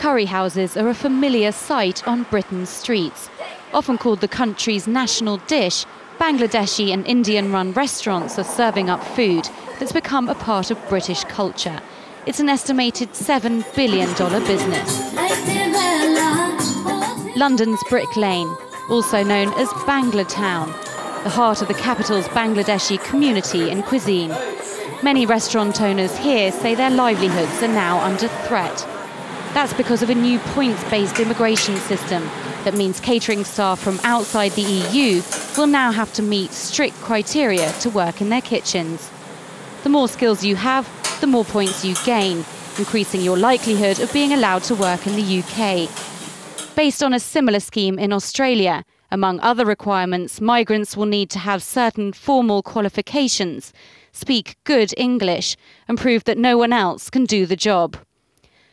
Curry houses are a familiar sight on Britain's streets. Often called the country's national dish, Bangladeshi and Indian-run restaurants are serving up food that's become a part of British culture. It's an estimated $7 billion business. London's Brick Lane, also known as Bangla Town, the heart of the capital's Bangladeshi community and cuisine. Many restaurant owners here say their livelihoods are now under threat. That's because of a new points-based immigration system that means catering staff from outside the EU will now have to meet strict criteria to work in their kitchens. The more skills you have, the more points you gain, increasing your likelihood of being allowed to work in the UK. Based on a similar scheme in Australia, among other requirements, migrants will need to have certain formal qualifications, speak good English, and prove that no one else can do the job.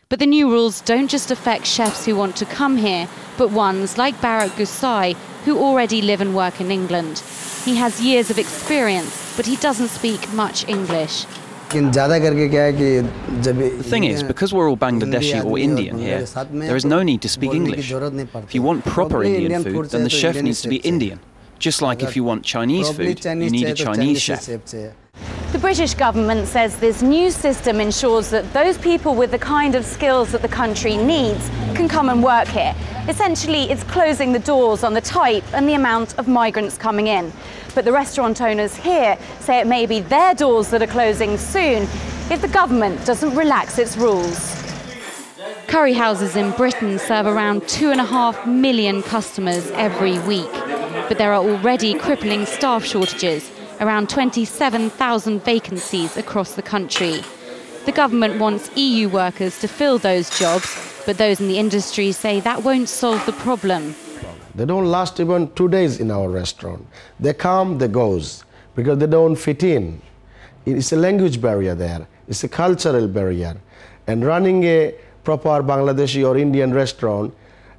But the new rules don't just affect chefs who want to come here, but ones like Bharat Gusai, who already live and work in England. He has years of experience, but he doesn't speak much English. The thing is, because we're all Bangladeshi or Indian here, there is no need to speak English. If you want proper Indian food, then the chef needs to be Indian. Just like if you want Chinese food, you need a Chinese chef. The British government says this new system ensures that those people with the kind of skills that the country needs can come and work here. Essentially, it's closing the doors on the type and the amount of migrants coming in. But the restaurant owners here say it may be their doors that are closing soon if the government doesn't relax its rules. Curry houses in Britain serve around 2.5 million customers every week. But there are already crippling staff shortages, around 27,000 vacancies across the country. The government wants EU workers to fill those jobs, but those in the industry say that won't solve the problem. They don't last even 2 days in our restaurant. They come, they goes, because they don't fit in. It's a language barrier there. It's a cultural barrier. And running a proper Bangladeshi or Indian restaurant,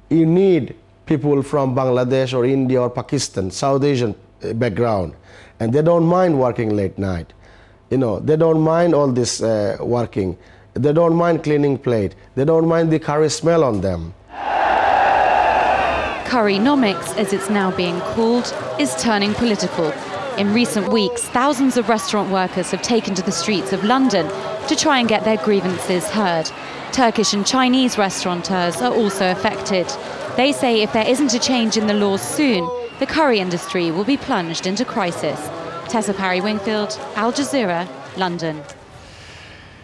you need people from Bangladesh or India or Pakistan, South Asian background. And they don't mind working late night. You know, they don't mind all this working. They don't mind cleaning plate. They don't mind the curry smell on them. Currynomics, as it's now being called, is turning political. In recent weeks, thousands of restaurant workers have taken to the streets of London to try and get their grievances heard. Turkish and Chinese restaurateurs are also affected. They say if there isn't a change in the laws soon, the curry industry will be plunged into crisis. Tessa, Parry-Wingfield, Al Jazeera, London.